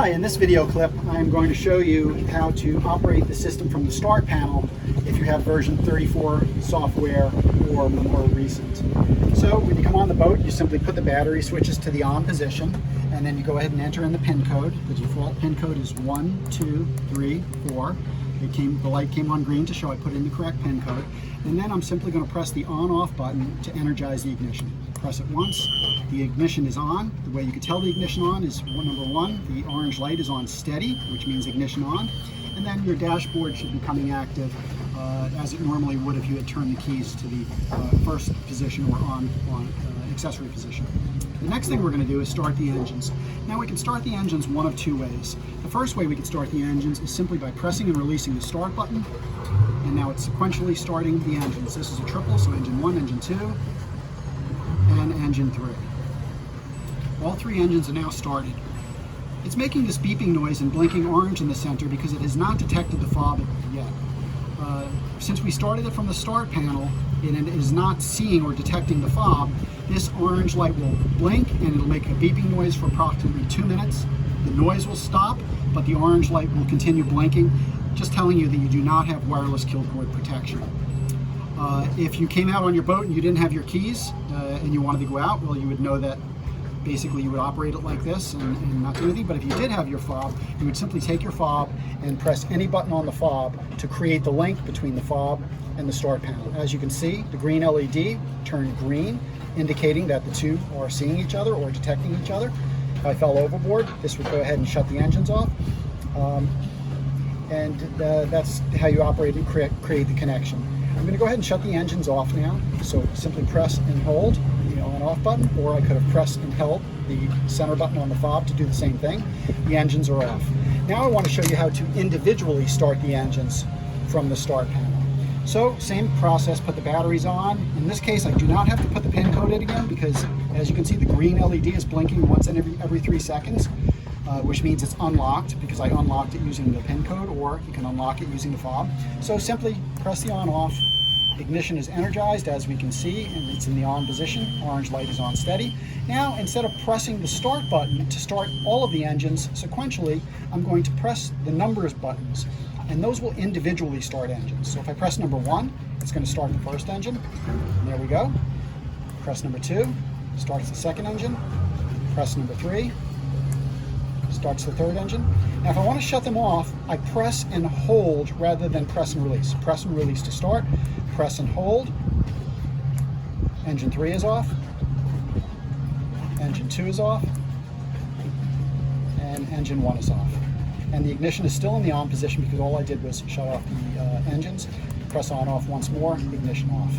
Hi, in this video clip I'm going to show you how to operate the system from the start panel if you have version 34 software or more recent. So when you come on the boat, you simply put the battery switches to the on position, and then you go ahead and enter in the pin code. The default pin code is 1234. The light came on green to show I put in the correct pin code. And then I'm simply going to press the on-off button to energize the ignition. Press it once, the ignition is on. The way you can tell the ignition on is number one, the orange light is on steady, which means ignition on. And then your dashboard should be coming active as it normally would if you had turned the keys to the first position or on accessory position. The next thing we're going to do is start the engines. Now we can start the engines one of two ways. The first way we can start the engines is simply by pressing and releasing the start button. And now it's sequentially starting the engines. This is a triple, so engine 1, engine 2, and engine 3. All three engines are now started. It's making this beeping noise and blinking orange in the center because it has not detected the fob yet. Since we started it from the start panel and it is not seeing or detecting the fob, this orange light will blink and it'll make a beeping noise for approximately 2 minutes. The noise will stop, but the orange light will continue blinking, just telling you that you do not have wireless kill cord protection. If you came out on your boat and you didn't have your keys and you wanted to go out, well, you would know that basically you would operate it like this and not do anything. But if you did have your fob, you would simply take your fob and press any button on the fob to create the link between the fob and the start panel. As you can see, the green LED turned green, indicating that the two are seeing each other or detecting each other. If I fell overboard, this would go ahead and shut the engines off. That's how you operate and create the connection. I'm going to go ahead and shut the engines off now. So simply press and hold the on-off button, or I could have pressed and held the center button on the fob to do the same thing. The engines are off. Now I want to show you how to individually start the engines from the start panel. So same process, put the batteries on. In this case, I do not have to put the pin code in again because, as you can see, the green LED is blinking once in every 3 seconds. Which means it's unlocked because I unlocked it using the pin code, or you can unlock it using the fob. So simply press the on-off. Ignition is energized, as we can see, and it's in the on position. Orange light is on steady. Now, instead of pressing the start button to start all of the engines sequentially, I'm going to press the numbers buttons, and those will individually start engines. So if I press number 1, it's going to start the first engine. And there we go. Press number 2, starts the second engine. Press number 3. Starts the third engine. Now if I want to shut them off, I press and hold rather than press and release. Press and release to start, press and hold. Engine 3 is off. Engine 2 is off. And engine 1 is off. And the ignition is still in the on position because all I did was shut off the engines. Press on off once more, ignition off.